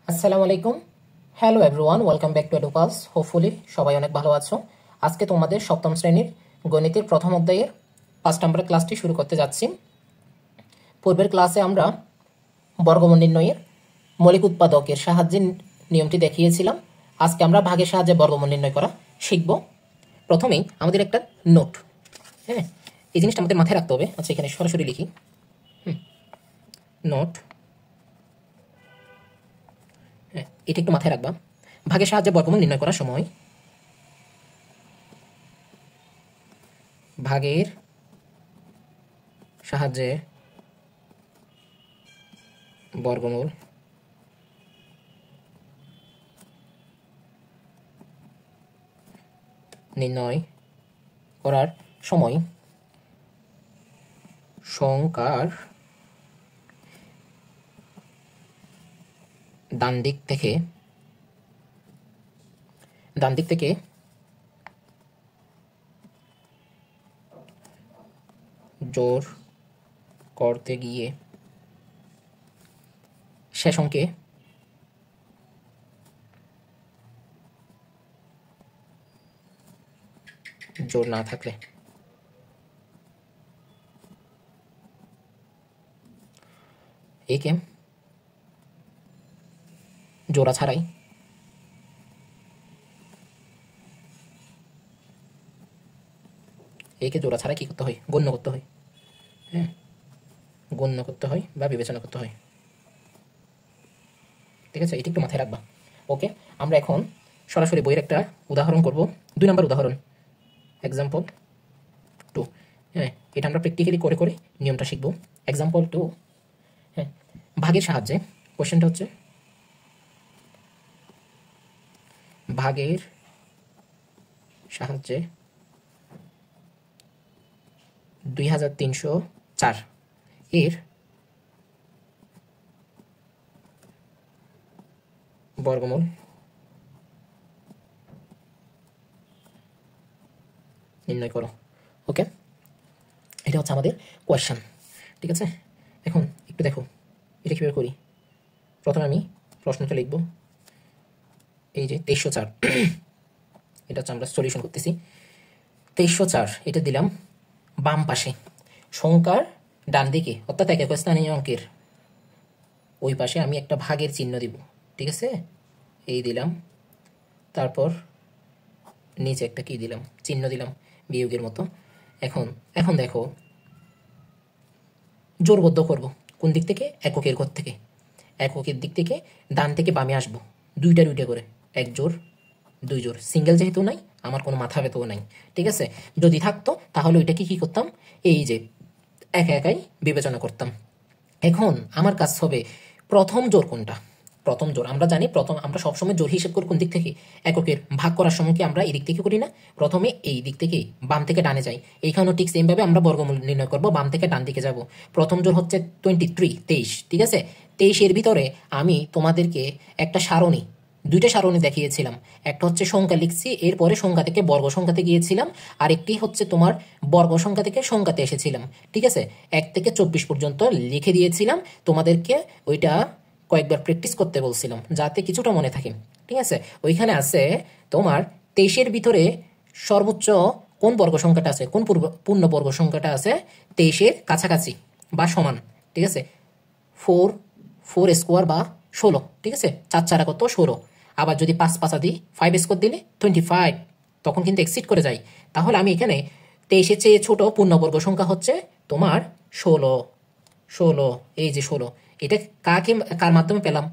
আসসালামু আলাইকুম। Hello everyone, welcome back to Edupals. Hopefully সবাই অনেক ভালো আছো। আজকে তোমাদের সপ্তম শ্রেণীর গণিতের প্রথম অধ্যায়ের 5 নম্বরের ক্লাসটি শুরু করতে যাচ্ছি। পূর্বের ক্লাসে আমরা বর্গমূল নির্ণয়ের মৌলিক উৎপাদকের সাহায্যে নিয়মটি দেখিয়েছিলাম। আজকে আমরা ভাগের সাহায্যে বর্গমূল নির্ণয় করা শিখব। প্রথমেই আমাদের একটা নোট, হ্যাঁ, এই জিনিসটা আমাদের মাথায় রাখতে হবে। আচ্ছা, এখানে সরাসরি লিখি, নোট, হ্যাঁ, এটা একটু মাথায় রাখবা। ভাগের সাহায্যে বর্গমূল নির্ণয় করার সময় ভাগের সাহায্যে বর্গমূল নির্ণয় করার সময় সংখ্যার ডান দিক থেকে জোর করতে গিয়ে শেষ অঙ্কে জোর না থাকলে একে জোড়া ছাড়াই কি করতে হয়? গণ্য করতে হয়, হ্যাঁ, গণ্য করতে হয় বা বিবেচনা করতে হয়। ঠিক আছে, এটা একটু মাথায় রাখবা। ওকে, আমরা এখন সরাসরি বইয়ের একটা উদাহরণ করব। 2 নম্বর উদাহরণ, এক্সাম্পল 2। হ্যাঁ, এটা আমরা প্র্যাকটিক্যালি করে করে নিয়মটা শিখব। এক্সাম্পল 2, হ্যাঁ, ভাগের সাহায্যে, কোশ্চেনটা হচ্ছে ভাগের সাহায্যে 2304 এর বর্গমূল নির্ণয় করো। ওকে, এটা হচ্ছে আমাদের কোয়েশ্চেন। ঠিক আছে, এখন একটু দেখো এটা কীভাবে করি। প্রথমে আমি প্রশ্নটা লিখব, এই যে 2304, এটা হচ্ছে আমরা সলিউশন করতেছি। 2304 এটা দিলাম বাম পাশে, সংখ্যার ডান দিকে, অর্থাৎ একক স্থানীয় অঙ্কের ওই পাশে আমি একটা ভাগের চিহ্ন দিব। ঠিক আছে, এই দিলাম, তারপর নিচে একটা কি দিলাম, চিহ্ন দিলাম বিয়োগের মতো। এখন দেখো জোরবদ্ধ করব কোন দিক থেকে? এককের ঘর থেকে। এককের দিক থেকে ডান থেকে বামে আসবো, দুইটা করে, এক জোর, দুই জোর। সিঙ্গেল যেহেতু নাই, আমার কোনো মাথা ব্যথাও নাই। ঠিক আছে, যদি থাকতো তাহলে ওইটাকে কি করতাম, এই যে একাই বিবেচনা করতাম। এখন আমার কাজ হবে প্রথম জোর কোনটা। প্রথম জোর আমরা জানি, আমরা সবসময় জোর হিসেব করি কোন দিক থেকে? এককের ভাগ করার সময় কি আমরা এই দিক থেকে করি না? প্রথমে এই দিক থেকে বাম থেকে ডানে যাই। এইখানেও ঠিক সেম ভাবে আমরা বর্গমূল নির্ণয় করব, বাম থেকে ডান দিকে যাব। প্রথম জোর হচ্ছে 23। ঠিক আছে, 23 এর ভিতরে আমি তোমাদেরকে একটা সারণী, দুইটা সারণী দেখিয়েছিলাম। একটা হচ্ছে সংখ্যা লিখছি, এরপরে সংখ্যা থেকে বর্গ সংখ্যাতে গিয়েছিলাম, আর একটি হচ্ছে তোমার বর্গ সংখ্যা থেকে সংখ্যাতে এসেছিলাম। ঠিক আছে, 1 থেকে 24 পর্যন্ত লিখে দিয়েছিলাম তোমাদেরকে। ওইটা কয়েকবার প্র্যাকটিস করতে বলছিলাম যাতে কিছুটা মনে থাকে। ঠিক আছে, ওইখানে আছে তোমার 23-এর ভিতরে সর্বোচ্চ কোন বর্গ সংখ্যাটা আছে, কোন পূর্ণ বর্গ সংখ্যাটা আছে 23-এর কাছাকাছি বা সমান। ঠিক আছে, 4 স্কোয়ার বা 16। ঠিক আছে, 4 4 কত? 16। আবার যদি 5 5 দিই, 5 স্কোয়ার দিলে 25, তখন কিন্তু এক্সিড করে যায়। তাহলে আমি এখানে 23-এর চেয়ে ছোট পূর্ণবর্গ সংখ্যা হচ্ছে তোমার 16। এই যে 16, এটা কার মাধ্যমে পেলাম?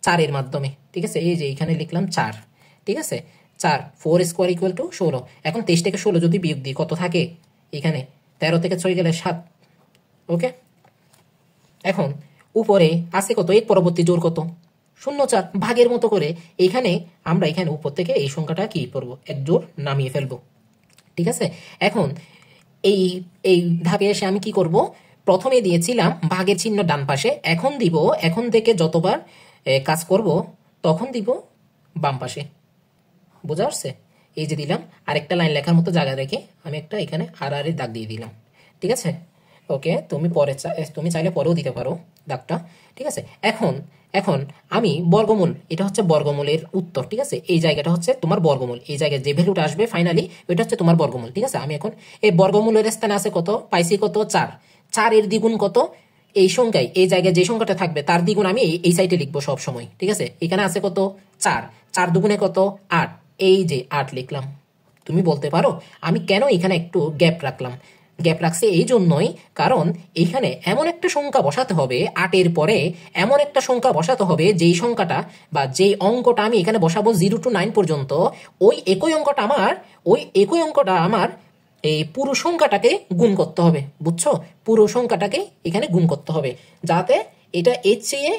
4-এর মাধ্যমে। ঠিক আছে, এই যে এখানে লিখলাম 4। ঠিক আছে, 4 স্কোয়ার ইকুয়াল টু 16। এখন 23 থেকে 16 যদি বিয়োগ দিই, কত থাকে এখানে? 13 থেকে 6 গেলে 7। ওকে, এখন উপরে আছে কত? এর পরবর্তী জোর কত? 0 4। ভাগের মতো করে আমরা এখানে উপর থেকে এই সংখ্যাটা কি করবো? এক জোর নামিয়ে ফেলবো। ঠিক আছে, এখন এই ধাপে এসে আমি কি করব? প্রথমে দিয়েছিলাম ভাগের চিহ্ন ডান পাশে, এখন দিব, এখন থেকে যতবার কাজ করব তখন দিব বাম পাশে। বোঝা আসছে? এই যে দিলাম, আরেকটা লাইন লেখার মতো জায়গা রেখে আমি একটা এখানে আর দাগ দিয়ে দিলাম। ঠিক আছে, ওকে, তুমি চাইলে পরেও দিতে পারো দাগটা, ঠিক আছে। এখন এখন আমি বর্গমূল, এটা হচ্ছে বর্গমূলের উত্তর, ঠিক আছে। এই জায়গাটা হচ্ছে তোমার বর্গমূল, এই জায়গায় যে ভ্যালুটা আসবে ফাইনালি ওইটা হচ্ছে তোমার বর্গমূল, ঠিক আছে। আমি এখন এই বর্গমূলের স্থানে আছে কত, পাইছি কত 4, 4 এর দ্বিগুণ কত, এই সংখ্যায় এই জায়গায় যে সংখ্যাটা থাকবে তার দ্বিগুণ আমি এই সাইডে লিখবো সব সময়, ঠিক আছে। এখানে আছে কত 4, 4 দুগুণে কত 8, এই যে 8 লিখলাম। তুমি বলতে পারো আমি কেন এখানে একটু গ্যাপ রাখলাম। গ্যাপ রাখছি এই জন্যই, কারণ এখানে এমন একটা সংখ্যা বসাতে হবে 8-এর পরে, এমন একটা সংখ্যা বসাতে হবে যেই সংখ্যাটা বা যেই অঙ্কটা আমি এখানে বসাবো 0 to 9 পর্যন্ত, ওই একই অঙ্কটা আমার এই পুরো সংখ্যাটাকে গুণ করতে হবে, বুঝছো। পুরো সংখ্যাটাকে এখানে গুণ করতে হবে, যাতে এটা এর চেয়ে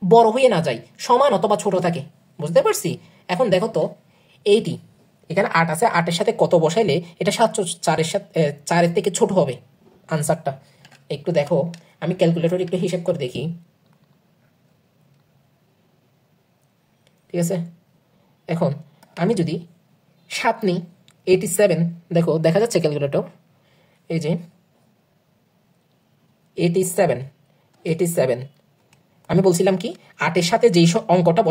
বড় হয়ে না যায়, সমান অথবা ছোট থাকে, বুঝতে পারছি। এখন দেখো তো, এইটি এখানে 8 আছে, 8-এর সাথে কত বসাইলে এটা 704-এর সাথে 4-এর থেকে ছোট হবে আনসারটা। একটু দেখো, আমি ক্যালকুলেটর একটু হিসাব করে দেখি, ঠিক আছে। এখন আমি যদি 7 নিই, 87, দেখো দেখা যাচ্ছে ক্যালকুলেটর, এই যে 87, আমি বলছিলাম কি 8-এর সাথে যেই অঙ্কটা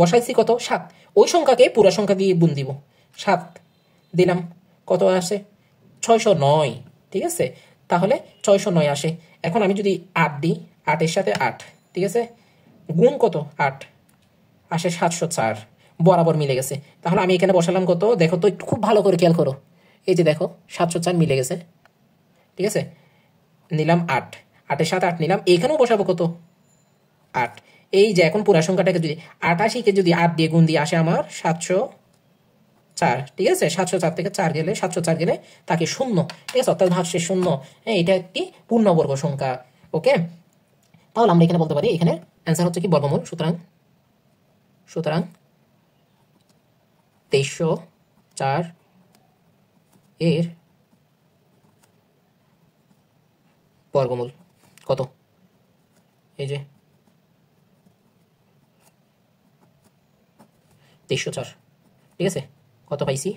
বসাইছি কত 7, ওই সংখ্যাকে পুরো সংখ্যা দিয়ে গুণ দিব, 7 দিলাম, কত আসে 609, ঠিক আছে। তাহলে 609 আসে। এখন আমি যদি 8 দিই, 8-এর সাথে 8, ঠিক আছে, গুণ কত 8 আসে 704, বরাবর মিলে গেছে। তাহলে আমি এখানে বসালাম কত, দেখো তো একটু খুব ভালো করে খেয়াল করো, এই যে দেখো 704 মিলে গেছে, ঠিক আছে। নিলাম 8, 8-এর সাথে 8 নিলাম, এখানেও বসাবো কত 8, এই যে এখন পুরা সংখ্যাটাকে যদি 88-কে যদি 8 দিয়ে গুণ দিয়ে আসে আমার 704, ঠিক আছে। 704 থেকে 4 গেলে 704 গেলে তাকে 0, ঠিক আছে, অর্থাৎ ভাগশেষ 0। হ্যাঁ, এটা একটি পূর্ণবর্গ সংখ্যা, ওকে। তাহলে আমরা এখানে বলতে পারি এখানে অ্যান্সার হচ্ছে কি বর্গমূল, সুতরাং 2304 এর বর্গমূল কত, এই যে 2304, ঠিক আছে। কত পাইছি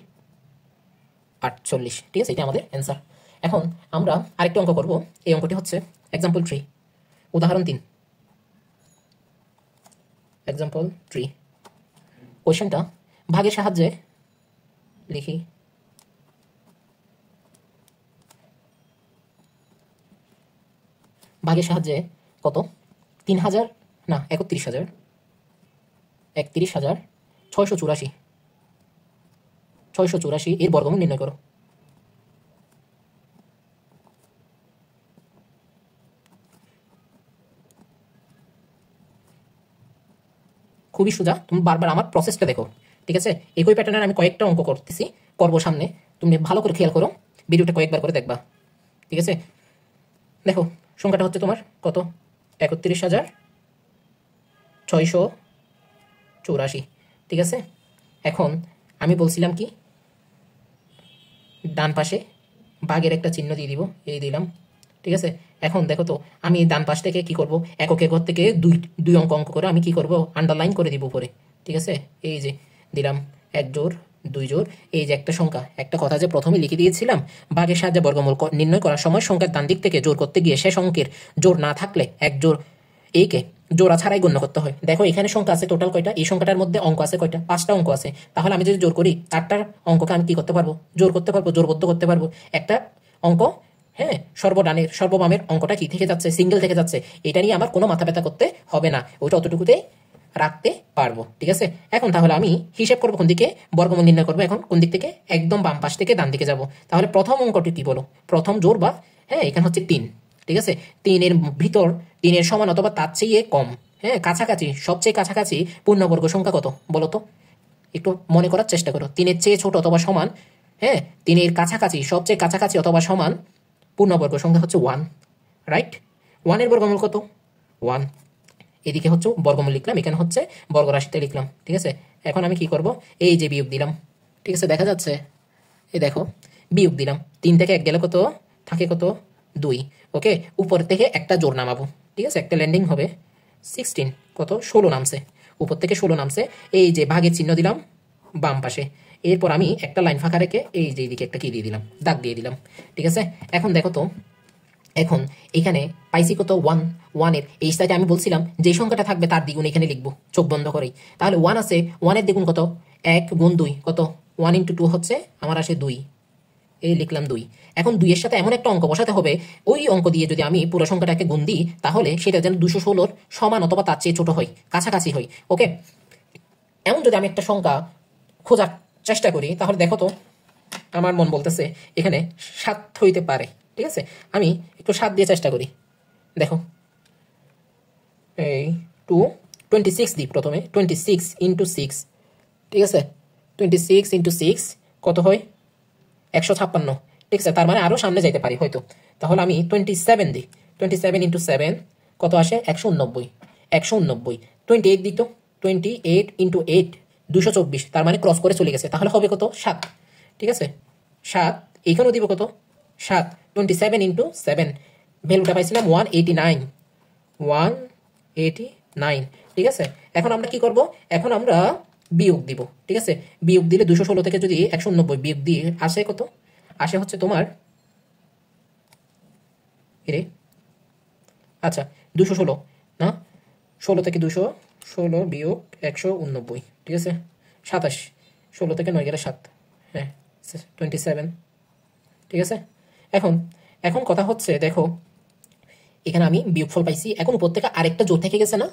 48, ঠিক আছে, এটা আমাদের অ্যান্সার। এখন আমরা আরেকটা অঙ্ক করব, এই অঙ্কটি হচ্ছে এক্সাম্পল 3, উদাহরণ 3, এক্সাম্পল 3। কোয়েশ্চেনটা ভাগের সাহায্যে লিখি, ভাগের সাহায্যে কত 3000 না 31,684 এর বর্গমূল নির্ণয় করো। খুবই সোজা, তুমি বারবার আমার প্রসেসটা দেখো, ঠিক আছে। একই প্যাটার্নের আমি কয়েকটা অঙ্ক করবো সামনে, তুমি ভালো করে খেয়াল করো, ভিডিওটা কয়েকবার করে দেখবা, ঠিক আছে। দেখো সংখ্যাটা হচ্ছে তোমার কত 31,684, ঠিক আছে। এখন আমি বলছিলাম কি ডান পাশে ভাগের একটা চিহ্ন দিয়ে দিব, এই দিলাম, ঠিক আছে। এখন দেখো তো, আমি ডান পাশ থেকে কি করব, এককের ঘর থেকে দুই অঙ্ক করে আমি কি করব, আন্ডারলাইন করে দিব উপরে, ঠিক আছে। এই যে দিলাম 1 জোড় 2 জোড়, এই যে একটা সংখ্যা, একটা কথা যে প্রথমে লিখে দিয়েছিলাম, ভাগের সাহায্যে বর্গমূল নির্ণয় করার সময় সংখ্যার ডান দিক থেকে জোর করতে গিয়ে শেষ অঙ্কের জোর না থাকলে 1 জোড় এইকে জোড়া ছাড়াই গণ্য করতে হয়। দেখো এখানে সংখ্যা আছে টোটাল কয়টা, এই সংখ্যাটার মধ্যে অঙ্ক আছে কয়টা, 5টা অঙ্ক আছে। তাহলে আমি যদি জোর করি 4টার অঙ্ককে আমি কি করতে পারবো, জোর করতে পারবো, জোরবদ্ধ করতে পারবো। একটা অঙ্ক, হ্যাঁ, সর্বডানের সর্ববামের অঙ্কটা কি থেকে যাচ্ছে, সিঙ্গেল থেকে যাচ্ছে, এটা নিয়ে আমার কোনো মাথা ব্যথা করতে হবে না, ওইটা অতটুকুতেই রাখতে পারবো, ঠিক আছে। এখন তাহলে আমি হিসেব করবো কোন দিকে, বর্গমূল নির্ণয় করবো এখন কোন দিক থেকে, একদম বাম পাশ থেকে ডান দিকে যাব। তাহলে প্রথম অঙ্কটি কি বলো, প্রথম জোর বা, হ্যাঁ, এখানে হচ্ছে 3, ঠিক আছে। 3-এর ভিতর 3-এর সমান অথবা তার চেয়ে কম, হ্যাঁ, কাছাকাছি, সবচেয়ে কাছাকাছি পূর্ণবর্গ সংখ্যা কত বলো তো, একটু মনে করার চেষ্টা করো। 3-এর চেয়ে ছোট অথবা সমান, হ্যাঁ, 3-এর কাছাকাছি, সবচেয়ে কাছাকাছি অথবা সমান পূর্ণবর্গ সংখ্যা হচ্ছে 1, রাইট। 1-এর বর্গমূল কত 1, এদিকে হচ্ছে বর্গমূল লিখলাম, এখানে হচ্ছে বর্গরাশিতে লিখলাম, ঠিক আছে। এখন আমি কি করব, এই যে বিয়োগ দিলাম, ঠিক আছে, দেখা যাচ্ছে, এই দেখো বিয়োগ দিলাম, 3 থেকে 1 গেলে কত থাকে, কত 2, ওকে। উপর থেকে একটা জোর নামাবো, ঠিক আছে, একটা ল্যান্ডিং হবে 16, কত 16 নামছে, উপর থেকে 16 নামছে। এই যে ভাগের চিহ্ন দিলাম বাম পাশে, এরপর আমি একটা লাইন ফাঁকা রেখে এই যে এইদিকে একটা কি দিয়ে দিলাম, দাগ দিয়ে দিলাম, ঠিক আছে। এখন দেখো তো এখন এখানে পাইছি কত 1, 1 এর এই সাইডে আমি বলছিলাম যে সংখ্যাটা থাকবে তার দ্বিগুণ এখানে লিখবো চোখ বন্ধ করেই। তাহলে 1 আছে, 1 এর দ্বিগুণ কত? 1 গুণ 2 কত? 1 × 2 হচ্ছে আমার আসে 2, এই লিখলাম 2। এখন 2 এর সাথে এমন একটা অঙ্ক বসাতে হবে, ওই অঙ্ক দিয়ে যদি আমি পুরো সংখ্যাটাকে গুণ দিই তাহলে সেটা যেন 216 সমান অথবা তার চেয়ে ছোট হয়, কাছাকাছি হয়। ওকে, এমন যদি আমি একটা সংখ্যা খোঁজার চেষ্টা করি তাহলে দেখো তো, আমার মন বলতেছে এখানে 7 হইতে পারে। ঠিক আছে, আমি একটু 7 দিয়ে চেষ্টা করি। দেখো, এই 2, 26 দিই প্রথমে, 26 × 6, ঠিক আছে, 26 × 6 কত হয়? 156। ঠিক আছে, তার মানে আরও সামনে যাইতে পারি হয়তো। তাহলে আমি 27 দিই, 27 × 7 কত আসে? 189। 189, 28 দিই তো, 28 × 8 224, তার মানে ক্রস করে চলে গেছে, তাহলে হবে কত? 7। ঠিক আছে, 7, এইখানেও দিব কত? 7, 27 × 7 ভ্যালুটা পাইছিলাম 189, 189। ঠিক আছে, এখন আমরা কি করব? এখন আমরা বিয়োগ দিব। ঠিক আছে, বিয়োগ দিলে 216 থেকে যদি 190 বিয়োগ দিয়ে আসে কত? আসে হচ্ছে তোমার, এরে আচ্ছা 216 না, 16 থেকে 216 বিয়োগ 189, ঠিক আছে, 27, 16 থেকে 9 গেলে 7, হ্যাঁ 27। ঠিক আছে, এখন এখন কথা হচ্ছে দেখো, এখানে আমি বিয়োগফল পাইছি, এখন উপর থেকে আরেকটা জোর থেকে গেছে না,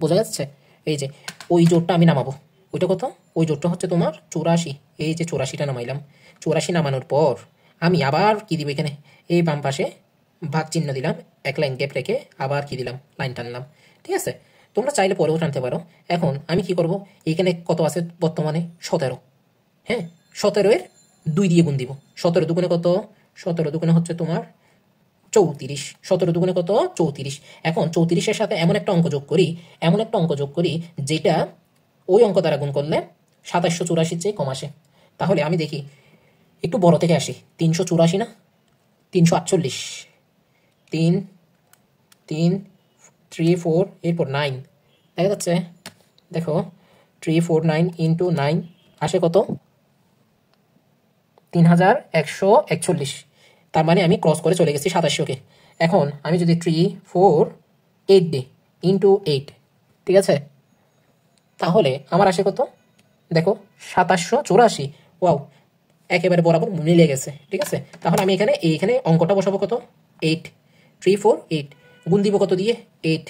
বোঝা যাচ্ছে? এই যে ওই জোরটা আমি নামাবো, ওইটা কত? ওই জোরটা হচ্ছে তোমার 84, এই যে 84টা নামাইলাম। 84 নামানোর পর আমি আবার কি দিব এখানে? এই বাম পাশে ভাগ চিহ্ন দিলাম, এক লাইন গ্যাপ রেখে আবার কি দিলাম? লাইন টানলাম। ঠিক আছে, তোমরা চাইলে পরেও টানতে পারো। এখন আমি কি করব? এইখানে কত আছে বর্তমানে? 17। হ্যাঁ, 17 এর 2 দিয়ে গুণ দিব। 17 দুগুণে কত? 17 দুগুণে হচ্ছে তোমার 34, 17 দুগুণে কত? 34। এখন 34-এর সাথে এমন একটা অঙ্ক যোগ করি, এমন একটা অঙ্ক যোগ করি যেটা ওই অঙ্ক দ্বারা গুণ করলে 2784 চেয়ে কম আসে। তাহলে আমি দেখি, একটু বড় থেকে আসি, 384 না, 348, 3, 3, 3, 4, এরপর 9, দেখা যাচ্ছে? দেখো 3, 4, 9 × 9 আসে কত? 3141, তার মানে আমি ক্রস করে চলে গেছি 2700-কে। এখন আমি যদি 3, 4, 8 দিই × 8, ঠিক আছে, তাহলে আমার আসে কত? দেখো 2784। ওয়াও, একেবারে বরাবর মিলে গেছে। ঠিক আছে, তাহলে আমি এইখানে অঙ্কটা বসাবো কত? 8, 3, 4, 8 গুণ দিব কত দিয়ে? 8।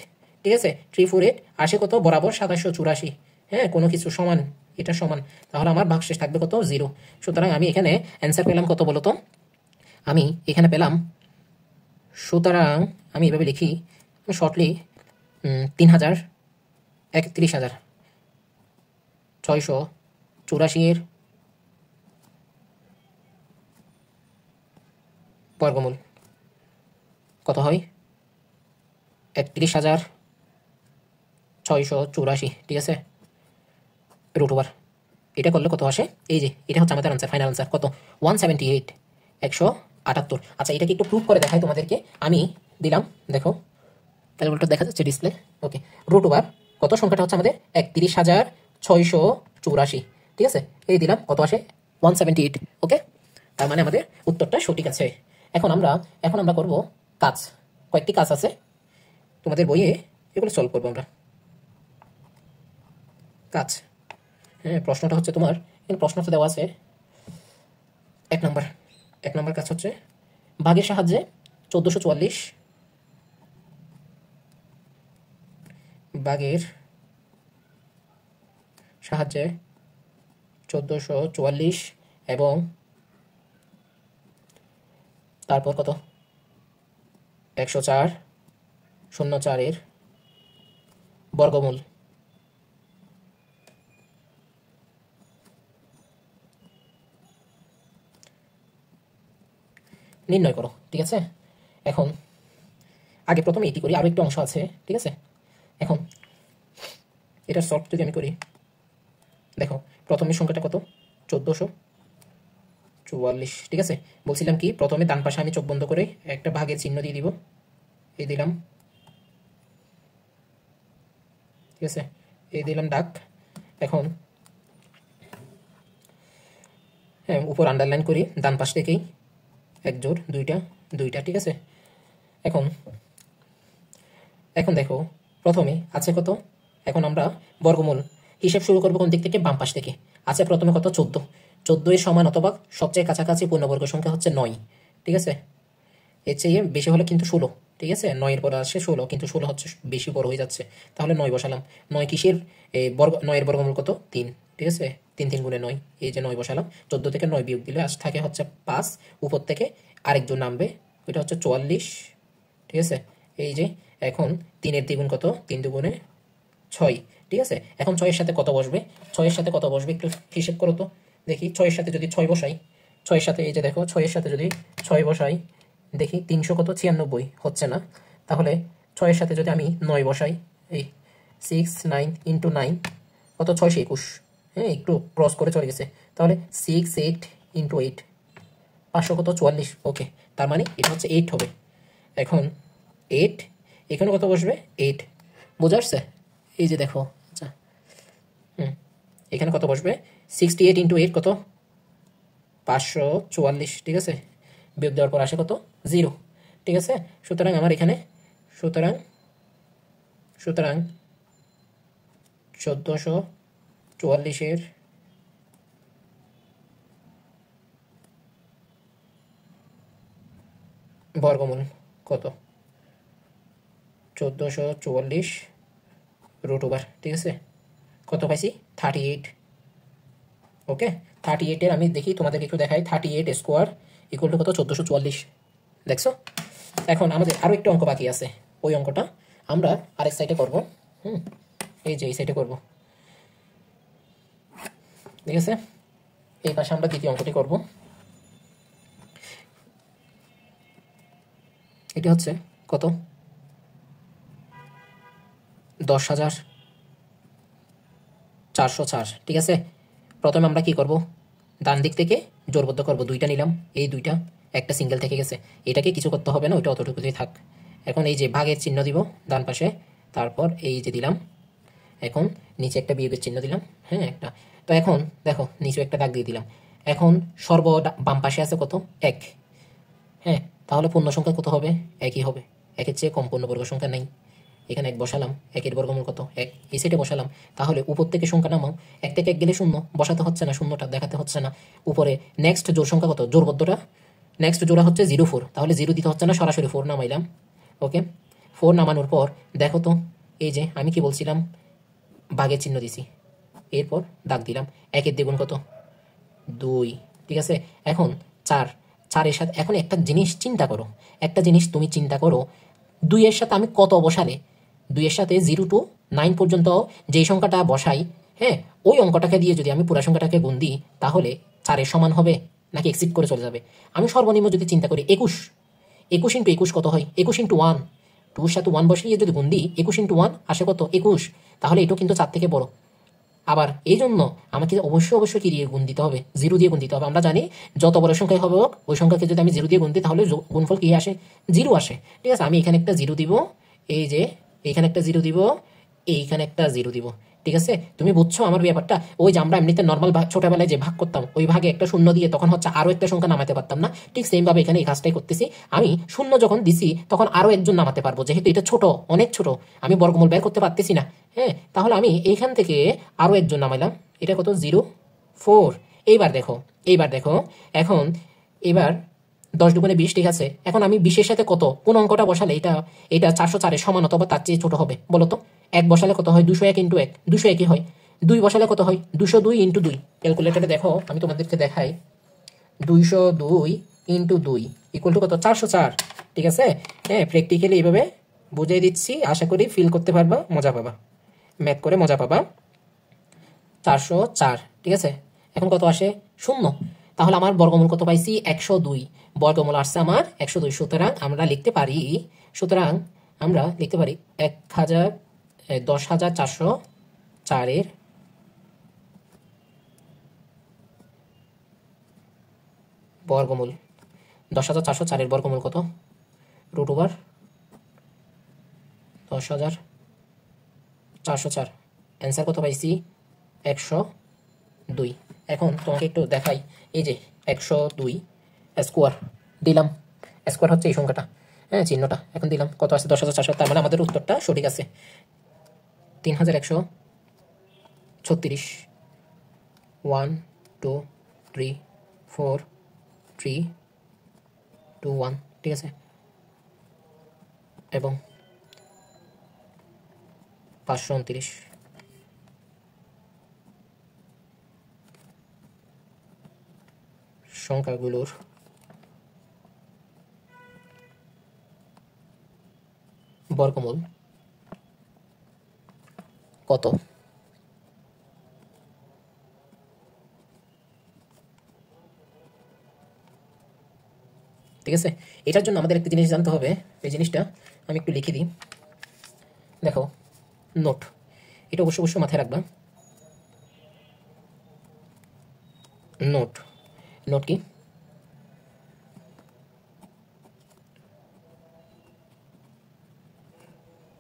ঠিক আছে, 3, 4, 8 আসে কত? বরাবর 2784। হ্যাঁ, কোনো কিছু সমান, এটা সমান, তাহলে আমার ভাগশেষ থাকবে কত? 0। সুতরাং আমি এখানে অ্যান্সার পেলাম কত বলো তো? আমি এখানে পেলাম, সুতরাং আমি এভাবে লিখি শর্টলি, 31,684 বর্গমূল কত হয়? 31,684। ঠিক আছে, √। এটা করলে কত আসে? এই যে এটা হচ্ছে আমাদের আনসার, ফাইনাল আনসার কত? 178, 178। আচ্ছা, এটাকে একটু প্রুভ করে দেখাই তোমাদেরকে। আমি দিলাম, দেখো ক্যালকুলেটর দেখা যাচ্ছে ডিসপ্লে। ওকে, √, কত সংখ্যাটা হচ্ছে আমাদের? 31,684। ঠিক আছে, এই দিলাম, কত আসে? 178। ওকে, তার মানে আমাদের উত্তরটা সঠিক আছে। এখন আমরা করব কাজ, কয়েকটি কাজ আছে তোমাদের বইয়ে, এগুলো সলভ করবো আমরা। কাজ, হ্যাঁ, প্রশ্নটা হচ্ছে তোমার, এখানে প্রশ্নটা দেওয়া আছে 1 নম্বর কাজ হচ্ছে ভাগের সাহায্যে 1444, ভাগের সাহায্যে 1444 এবং তারপর কত? 104.04 বর্গমূল। নির্ণয় করো। ঠিক আছে, এখন আগে প্রথমে এটি করি, আরও একটু অংশ আছে। ঠিক আছে, এখন এটার সলভ যদি আমি করি, দেখো প্রথমের সংখ্যাটা কত? 1444। ঠিক আছে, বলছিলাম কি, প্রথমে ডান পাশে আমি চোখ বন্ধ করে একটা ভাগের চিহ্ন দিয়ে দিব, এই দিলাম। ঠিক আছে, এই দিলাম দাগ। এখন হ্যাঁ, উপর আন্ডারলাইন করি, ডান পাশ থেকেই 1 জোড় 2টা। ঠিক আছে, এখন এখন দেখো প্রথমে আছে কত, এখন আমরা বর্গমূল হিসেব শুরু করবো কোন দিক থেকে, বাম পাশ থেকে। আছে প্রথমে কত, 14। 14 এর সমান অথবা সবচেয়ে কাছাকাছি পূর্ণবর্গ সংখ্যা হচ্ছে 9, ঠিক আছে। এর চেয়ে বেশি হলে কিন্তু 16, ঠিক আছে। 9 এর পরে আসে 16, কিন্তু 16 হচ্ছে বেশি বড় হয়ে যাচ্ছে, তাহলে 9 বসালাম। 9 কিসের বর্গ, 9 এর বর্গমূল কত, 3, ঠিক আছে। 3 3 গুণে 9, এই যে 9 বসালাম। 14 থেকে 9 বিয়োগ দিলে আজ থাকে হচ্ছে 5, উপর থেকে আরেকজন নামবে, ওইটা হচ্ছে 44, ঠিক আছে। এই যে এখন 3 এর দ্বিগুণ কত, 3 দুগুণে 6, ঠিক আছে। এখন 6 এর সাথে কত বসবে, 6 এর সাথে কত বসবে একটু হিসেব করো তো দেখি। 6 এর সাথে যদি 6 বসাই, 6 এর সাথে এই যে দেখো 6 এর সাথে যদি 6 বসাই, দেখি 300 কত, 96 হচ্ছে না। তাহলে 6 এর সাথে যদি আমি 9 বসাই, এই 6 9 ইন্টু 9 কত, 621, হ্যাঁ একটু ক্রস করে চলে গেছে। তাহলে 6 8 ইন্টু 8 500 কত, 44, ওকে। তার মানে এটা হচ্ছে 8 হবে। এখন 8 এখানে কত বসবে, 8, বোঝা যাচ্ছে। এই যে দেখো, আচ্ছা এখানে কত বসবে, 68 ইন্টু 8 কত, 544, ঠিক আছে। বিয়োগ দেওয়ার পর আসে কত, 0, ঠিক আছে। সুতরাং আমার এখানে সুতরাং 1444 বর্গমূল কত, 1444 রুট ওভার, ঠিক আছে। কত পাইছি, 38, ওকে। 38 এর আমি দেখি তোমাদেরকে একটু দেখাই, 38 স্কোয়ার ইকুয়াল টু কত, 1444, দেখছো। এখন আমাদের আরো একটা অঙ্ক বাকি আছে, ওই অঙ্কটা আমরা আরেক সাইডে করব। এই যে এই সাইডে করব, ঠিক আছে। এই পাশে আমরা দ্বিতীয় অঙ্কটি করব। এটি হচ্ছে কত, 10,404, ঠিক আছে। প্রথমে আমরা কি করব, ডান দিক থেকে জোড়বদ্ধ করব, দুইটা নিলাম, এই দুইটা, একটা সিঙ্গেল থেকে গেছে, এটাকে কিছু করতে হবে না, ওইটা অতটুকুই থাক। এখন এই যে ভাগের চিহ্ন দিব ডান পাশে, তারপর এই যে দিলাম, এখন নিচে একটা বিয়োগের চিহ্ন দিলাম, হ্যাঁ একটা। তো এখন দেখো নিচে একটা দাগ দিয়ে দিলাম। এখন সর্ব বাম পাশে আছে কত, 1, হ্যাঁ। তাহলে পূর্ণ সংখ্যা কত হবে, 1ই হবে, 1-এর চেয়ে কম পূর্ণবর্গ সংখ্যা নেই। এখানে 1 বসালাম, 1-এর বর্গমূল কত, 1, এই সাইডে বসালাম। তাহলে উপর থেকে সংখ্যা নামাও, 1 থেকে 1 গেলে 0, বসাতে হচ্ছে না, শূন্যটা দেখাতে হচ্ছে না। উপরে নেক্সট জোড় সংখ্যা কত, জোড়বদ্ধটা নেক্সট জোড়া হচ্ছে 04, তাহলে 0 দিতে হচ্ছে না, সরাসরি 4 নামাইলাম, ওকে। 4 নামানোর পর দেখো তো, এই যে আমি কি বলছিলাম, ভাগের চিহ্ন দিছি, এরপর দাগ দিলাম। 1-এর দ্বিগুণ কত, 2, ঠিক আছে। এখন 4-4-এর সাথে এখন একটা জিনিস চিন্তা করো, একটা জিনিস তুমি চিন্তা করো, 2-এর সাথে আমি কত বসালে, 2-এর সাথে 0 to 9 পর্যন্ত যেই সংখ্যাটা বসাই, হ্যাঁ, ওই অঙ্কটাকে দিয়ে যদি আমি পুরা সংখ্যাটাকে গুণ দিই, তাহলে 4-এর সমান হবে নাকি এক্সিড করে চলে যাবে। আমি সর্বনিম্ন যদি চিন্তা করি 21, 21 ইন্টু 21 কত হয়, 21 ইন্টু 1, 2-এর সাথে 1 বসিয়ে যদি গুণ দিই, 21 ইন্টু 1 আসে কত, 21, তাহলে এটাও কিন্তু 4 থেকে বড়। আবার এই জন্য আমাকে অবশ্যই কি দিয়ে গুণ দিতে হবে, 0 দিয়ে গুণ দিতে হবে। আমরা জানি যত বড় সংখ্যাই হবে হোক, ওই সংখ্যাকে যদি আমি 0 দিয়ে গুণ দিই, তাহলে গুণফল কি আসে, 0 আসে, ঠিক আছে। আমি এখানে একটা 0 দিব, এই যে এইখানে একটা 0 দিব, এইখানে একটা 0 দিব, ঠিক আছে। তুমি বুঝছো আমার ব্যাপারটা। ওই যে আমরা এমনিতে নর্মাল ছোটবেলায় যে ভাগ করতাম, ওই ভাগে একটা শূন্য দিয়ে তখন হচ্ছে আরো একটা সংখ্যা নামাতে পারতাম না, ঠিক সেম ভাবে এখানে এই কাজটাই করতেছি। আমি শূন্য যখন দিছি তখন আরো একজন নামাতে পারবো, যেহেতু এটা ছোট, অনেক ছোট, আমি বর্গমূল বের করতে পারতেছি না, হ্যাঁ। তাহলে আমি এইখান থেকে আরো একজন নামাইলাম, এটা কত, 04। এইবার দেখো এখন এবার 10 দুগুণে 20, ঠিক আছে। এখন আমি 20-এর সাথে কত, কোন অঙ্কটা বসালে এটা 404-এর সমান অথবা তার চেয়ে ছোট হবে বলো তো। 1 বসালে কত হয়, 201 ইন্টু 1, 201ই হয়। 2 বসালে কত হয়, 202 ইন্টু 2, ক্যালকুলেটারে দেখো, আমি তোমাদেরকে দেখাই, 202 ইন্টু 2 ইকুয়াল টু কত, 404, ঠিক আছে। হ্যাঁ, প্র্যাকটিক্যালি এইভাবে বুঝিয়ে দিচ্ছি, আশা করি ফিল করতে পারবা, মজা পাবা, ম্যাথ করে মজা পাবা। 404, ঠিক আছে। এখন কত আসে, 0, তাহলে আমার বর্গমূল কত পাইছি, 102, বর্গমূল আসছে আমার 102। সুতরাং আমরা লিখতে পারি 10,404-এর বর্গমূল, 10,404-এর বর্গমূল কত, রুট ওভার 10,404, অ্যান্সার কত পাইছি, 102। এখন তোমাকে একটু দেখাই, এই যে 102 স্কোয়ার দিলাম, স্কোয়ার হচ্ছে এই সংখ্যাটা, হ্যাঁ চিহ্নটা এখন দিলাম, কত আছে 10,400, তার মানে আমাদের উত্তরটা সঠিক আছে 3,136। 1 2 3 4 3 2 1, ঠিক আছে, এবং 529। সংখ্যাগুলোর বর্গমূল কত? ঠিক আছে, এটার জন্য আমাদের একটা জিনিস জানতে হবে। এই জিনিসটা আমি একটু লিখে দিই। দেখো, নোট, এটা অবশ্য অবশ্যই মাথায় রাখবা। নোট, নোট কি?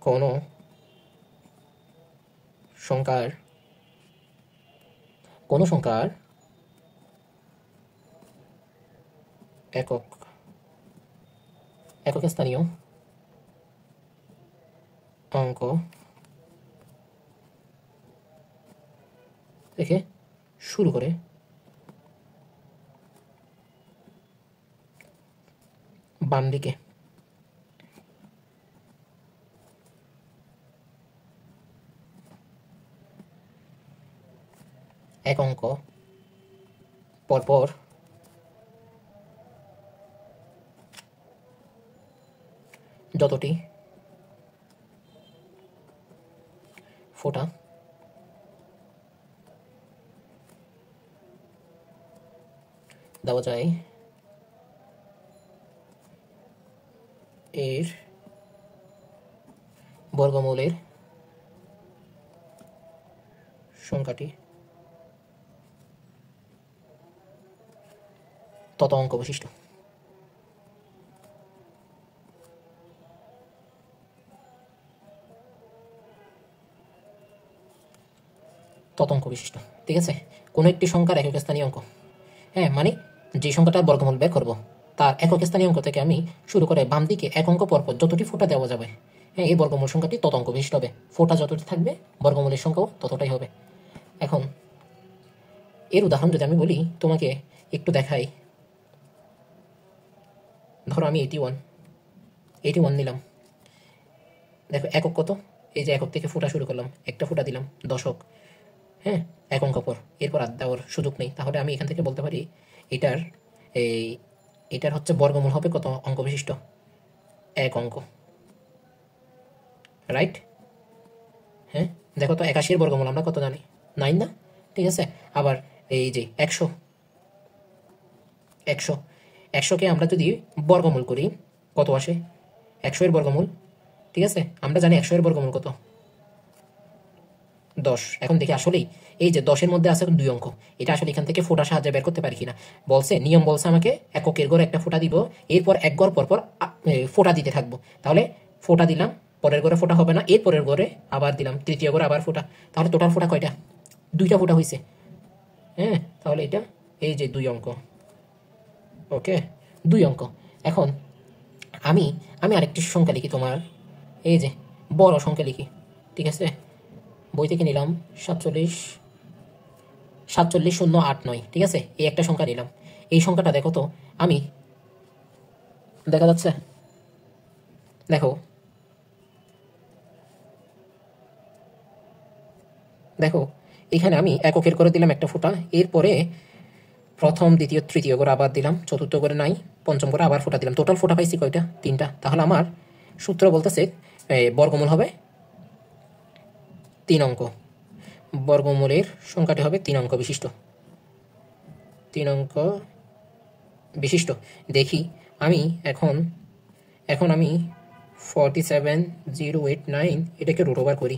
কোনো সংখ্যার একক স্থানীয় অঙ্ক থেকে শুরু করে বাম দিকে এক অঙ্ক পরপর যতটি ফোঁটা দেওয়া যায় এর বর্গমূলের সংখ্যাটি তত অঙ্ক বিশিষ্ট। তত অঙ্ক বিশিষ্ট, ঠিক আছে, কোনো একটি সংখ্যার একক স্থানীয় অঙ্ক। হ্যাঁ, মানে যে সংখ্যাটার বর্গমূল বের করব তার একক স্থানীয় অঙ্ক থেকে আমি শুরু করে বাম দিকে এক অঙ্ক পরপর যতটি ফোঁটা দেওয়া যাবে, হ্যাঁ, এই বর্গমূল সংখ্যাটি তত অঙ্ক বিশিষ্ট হবে। ফোঁটা যতটি থাকবে বর্গমূলের সংখ্যাও ততটাই হবে। এখন এর উদাহরণ যদি আমি বলি তোমাকে একটু দেখাই। ধরো আমি 81 নিলাম। দেখো একক কত, এই যে একক থেকে ফোঁটা শুরু করলাম, একটা ফোঁটা দিলাম, দশক। হ্যাঁ, এক অঙ্ক পর, এরপর আর দেওয়ার সুযোগ নেই। তাহলে আমি এখান থেকে বলতে পারি এটার এটার হচ্ছে বর্গমূল হবে কত অঙ্ক বিশিষ্ট? এক অঙ্ক, রাইট? হ্যাঁ, দেখো তো 81 এর বর্গমূল আমরা কত জানি? 9 না? ঠিক আছে, আবার এই যে 100, 100কে আমরা যদি বর্গমূল করি কত আসে? 100 এর বর্গমূল, ঠিক আছে, আমরা জানি 100 এর বর্গমূল কত? 10। এখন দেখি আসলেই এই যে 10-এর মধ্যে আছে 2 অঙ্ক, এটা আসলে এখান থেকে ফোঁটা সাহায্যে বের করতে পারি কিনা। বলছে, নিয়ম বলছে আমাকে এককের ঘরে একটা ফোঁটা দিব, এরপর এক ঘর পরপর ফোঁটা দিতে থাকবো। তাহলে ফোঁটা দিলাম, পরের ঘরে ফোঁটা হবে না, এর পরের ঘরে আবার দিলাম, তৃতীয় ঘরে আবার ফোঁটা। তাহলে টোটাল ফোঁটা কয়টা? 2টা ফোঁটা হয়েছে। হ্যাঁ, তাহলে এটা এই যে 2 অঙ্ক। ওকে, 2 অঙ্ক। এখন আমি আরেকটি সংখ্যা লিখি তোমার, এই যে বড় সংখ্যা লিখি, ঠিক আছে, বই থেকে নিলাম 47,089, ঠিক আছে, এই একটা সংখ্যা নিলাম। এই সংখ্যাটা দেখো তো, আমি দেখা যাচ্ছে, দেখো দেখো এখানে আমি এককের করে দিলাম একটা ফোঁটা, এরপরে প্রথম দ্বিতীয় তৃতীয় করে আবার দিলাম, চতুর্থ করে নাই, পঞ্চম করে আবার ফোঁটা দিলাম, টোটাল ফোঁটা পাইছি কয়টা? 3টা। তাহলে আমার সূত্র বলতেছে বর্গমূল হবে 3 অঙ্ক, বর্গমূলের সংখ্যাটি হবে 3 অঙ্ক বিশিষ্ট। 3 অঙ্ক বিশিষ্ট। দেখি আমি এখন আমি 47,089 এটাকে রুট ওভার করি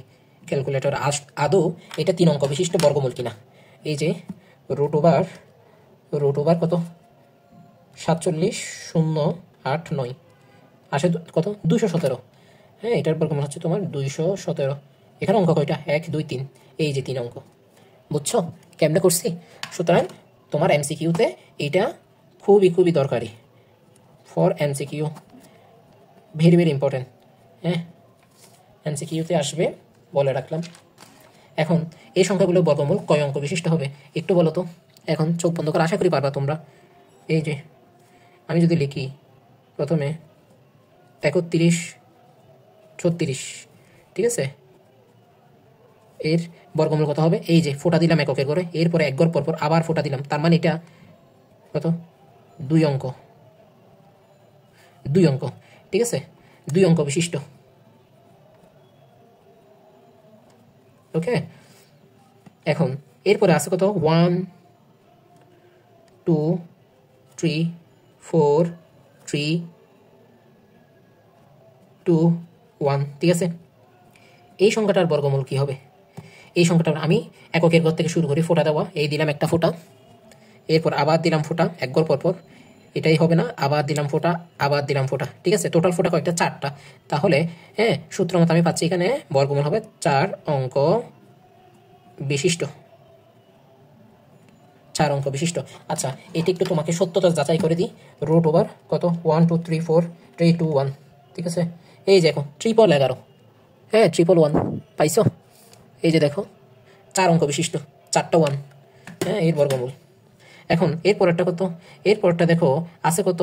ক্যালকুলেটর, আদৌ এটা 3 অঙ্ক বিশিষ্ট বর্গমূল কিনা। এই যে রুট ওভার কত? 47,089 আসে কত? 217। হ্যাঁ, এটার বর্গমূল হচ্ছে তোমার 217। এখানে অঙ্ক কয়টা? 1 2 3, এই যে 3 অঙ্ক। বুঝছো কেমনে করছি? সুতরাং তোমার এমসিকিউতে এটা খুবই দরকারি, for MCQ. Very very important. হ্যাঁ, এমসিকিউতে আসবে, বলে রাখলাম। এখন এই সংখ্যাগুলো বর্গমূল কয় অঙ্ক বিশিষ্ট হবে একটু বলো তো। এখন চোখ বন্ধ করে, আশা করি পারবা তোমরা। এই যে আমি যদি লিখি প্রথমে 31, 36, ঠিক আছে, এর বর্গমূল কত হবে? এই যে ফোঁটা দিলাম এককের করে, এরপরে এক ঘর পরপর আবার ফোঁটা দিলাম, তার মানে এটা কত? 2 অঙ্ক, 2 অঙ্ক, ঠিক আছে, 2 অঙ্ক বিশিষ্ট। ওকে, এখন এরপরে আছে কত? 1, 2, 3, 4, 3, 2, 1, ঠিক আছে। এই সংখ্যাটার বর্গমূল কি হবে? এই সংখ্যাটা আমি এককের ঘর থেকে শুরু করি, ফোঁটা দেওয়া, এই দিলাম একটা ফোঁটা, এরপর আবার দিলাম ফোঁটা এক ঘর পরপর, এটাই হবে না, আবার দিলাম ফোঁটা, আবার দিলাম ফোঁটা, ঠিক আছে, টোটাল ফোঁটা কয়েকটা? 4টা। তাহলে হ্যাঁ, সূত্র মতো আমি পাচ্ছি এখানে বর্গমূল হবে 4 অঙ্ক বিশিষ্ট, 4 অঙ্ক বিশিষ্ট। আচ্ছা, এটি একটু তোমাকে সত্যতা যাচাই করে দিই। রুট ওভার কত? 1, 2, 3, 4, 3, 2, 1, ঠিক আছে। এই যে দেখো 11, হ্যাঁ 111 পাইছো? এই যে দেখো 4 অঙ্ক বিশিষ্ট, 4টা 1, হ্যাঁ, এর বর্গমূল। এখন এর পরেরটা কত? এর পরেরটা দেখো আছে কত?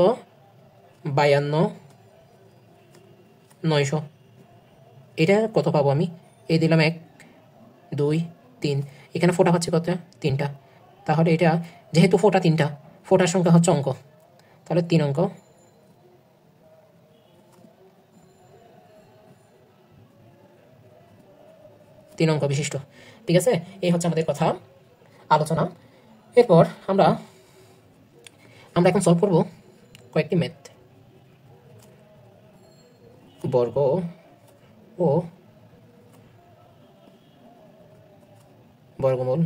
52, 900। এটা কত পাবো আমি? এই দিলাম 1, 2, 3, এখানে ফোঁটা পাচ্ছি কত? 3টা। তাহলে এটা যেহেতু ফোঁটা 3টা, ফোঁটার সংখ্যা হচ্ছে অঙ্ক, তাহলে 3 অঙ্ক, 3 অঙ্ক বিশিষ্ট, ঠিক আছে। এই হচ্ছে আমাদের কথা আলোচনা। এরপর আমরা এখন সলভ করব কয়েকটি ম্যাথ, বর্গ ও বর্গমূল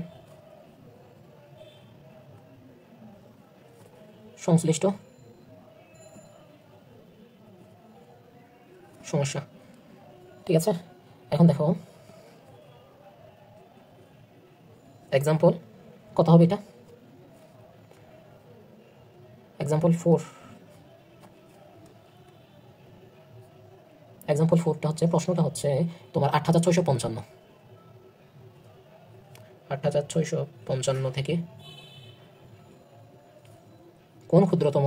সংশ্লিষ্ট সমস্যা, ঠিক আছে। এখন দেখো এক্সাম্পল কত হবে এটা? এক্সাম্পল 4, এক্সাম্পল 4টা হচ্ছে, প্রশ্নটা হচ্ছে তোমার 8655, 8655 থেকে কোন ক্ষুদ্রতম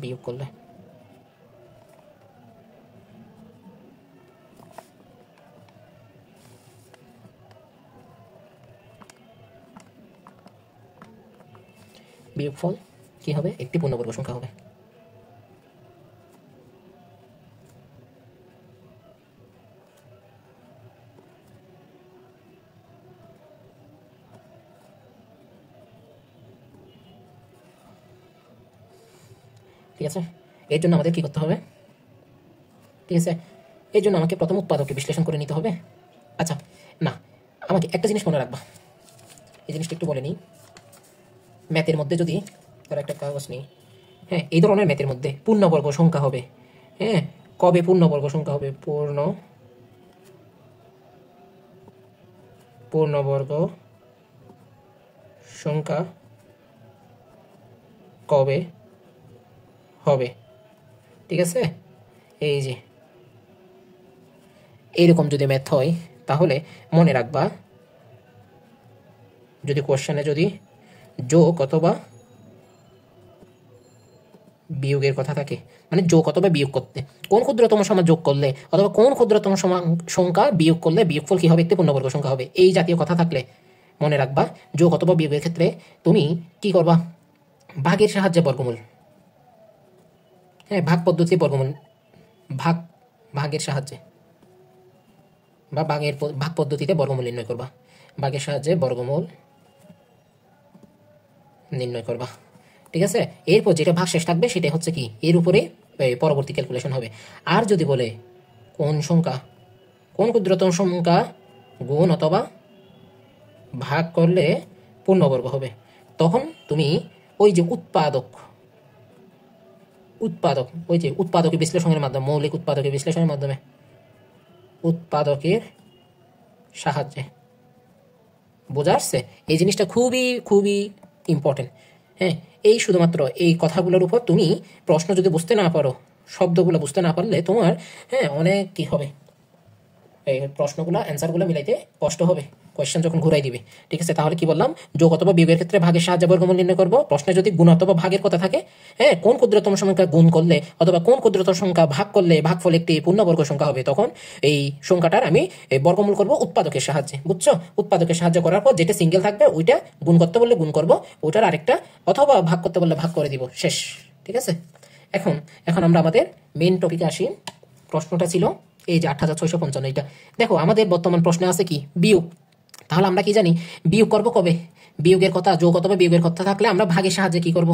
বিয়োগ করলে বিয়োগফল কি হবে? একটি পূর্ণবর্গ সংখ্যা হবে। ঠিক আছে, এর জন্য আমাদের কি করতে হবে? ঠিক আছে, এর জন্য আমাকে প্রথম উৎপাদককে বিশ্লেষণ করে নিতে হবে। আচ্ছা, না, আমাকে একটা জিনিস মনে রাখবা, এই জিনিসটা একটু বলে নিই। ম্যাথের মধ্যে যদি ধরো একটা কাগজ নেই, হ্যাঁ, এই ধরনের ম্যাথের মধ্যে পূর্ণবর্গ সংখ্যা হবে, হ্যাঁ, কবে পূর্ণবর্গ সংখ্যা হবে? পূর্ণবর্গ সংখ্যা কবে হবে, ঠিক আছে। এই যে এইরকম যদি ম্যাথ হয়, তাহলে মনে রাখবা, যদি কোশ্চেনে যদি যোগ অথবা বিয়োগের কথা থাকে, মানে যোগ অথবা বিয়োগ করতে, কোন ক্ষুদ্রতম সংখ্যা যোগ করলে অথবা কোন ক্ষুদ্রতম সংখ্যা বিয়োগ করলে বিয়োগফল কি হবে? একটি পূর্ণবর্গ সংখ্যা হবে, এই জাতীয় কথা থাকলে মনে রাখবা, যোগ অথবা বিয়োগের ক্ষেত্রে তুমি কি করবা? ভাগের সাহায্যে বর্গমূল, হ্যাঁ, ভাগ পদ্ধতি বর্গমূল, ভাগের সাহায্যে বা ভাগ পদ্ধতিতে বর্গমূল নির্ণয় করবা, ভাগের সাহায্যে বর্গমূল নির্ণয় করবা, ঠিক আছে। এরপর যেটা ভাগ শেষ থাকবে সেটা হচ্ছে কি, এর উপরে পরবর্তী ক্যালকুলেশন হবে। আর যদি বলে কোন সংখ্যা, কোন ক্ষুদ্রতম সংখ্যা গুণ অথবা ভাগ করলে পূর্ণবর্গ হবে, তখন তুমি ওই যে উৎপাদক ওই যে উৎপাদকের বিশ্লেষণের মাধ্যমে, উৎপাদকের সাহায্যে বোঝা আসছে? এই জিনিসটা খুবই খুবই ইম্পর্টেন্ট। হ্যাঁ, এই শুধুমাত্র এই কথাগুলোর উপর তুমি প্রশ্ন যদি বুঝতে না পারো, শব্দগুলো বুঝতে না পারলে তোমার অনেক কি হবে, এই প্রশ্নগুলো অ্যান্সারগুলো মিলাইতে কষ্ট হবে কোয়েশ্চেন যখন ঘুরাই দিবে। ঠিক আছে, তাহলে কি বললাম, যোগ অথবা বিয়োগের ক্ষেত্রে ভাগের সাহায্যে বর্গমূল নির্ণয় করবো। প্রশ্নে যদি গুণ অথবা ভাগের কথা থাকে, কোন ক্ষুদ্রতম সংখ্যা গুণ করলে অথবা কোন ক্ষুদ্রতম সংখ্যা ভাগ করলে ভাগফল একটি পূর্ণবর্গ সংখ্যা হবে, তখন এই সংখ্যাটার আমি বর্গমূল করব উৎপাদকের সাহায্যে। বুঝছো? উৎপাদকের সাহায্যে করার পর যেটা সিঙ্গেল থাকবে ওইটা গুণ করতে বললে গুণ করব, ওইটার আরেকটা অথবা ভাগ করতে বললে ভাগ করে দিব, শেষ। ঠিক আছে, এখন এখন আমরা আমাদের মেইন টপিকে আসি। প্রশ্নটা ছিল এই যে ৮৬৫৫, এটা দেখো আমাদের বর্তমান প্রশ্নে আছে কি, বিয়োগ। তাহলে আমরা কি জানি বিয়োগ করব কবে? বিয়োগের কথা, যোগ অথবা বিয়োগের কথা থাকলে আমরা ভাগের সাহায্যে কি করব?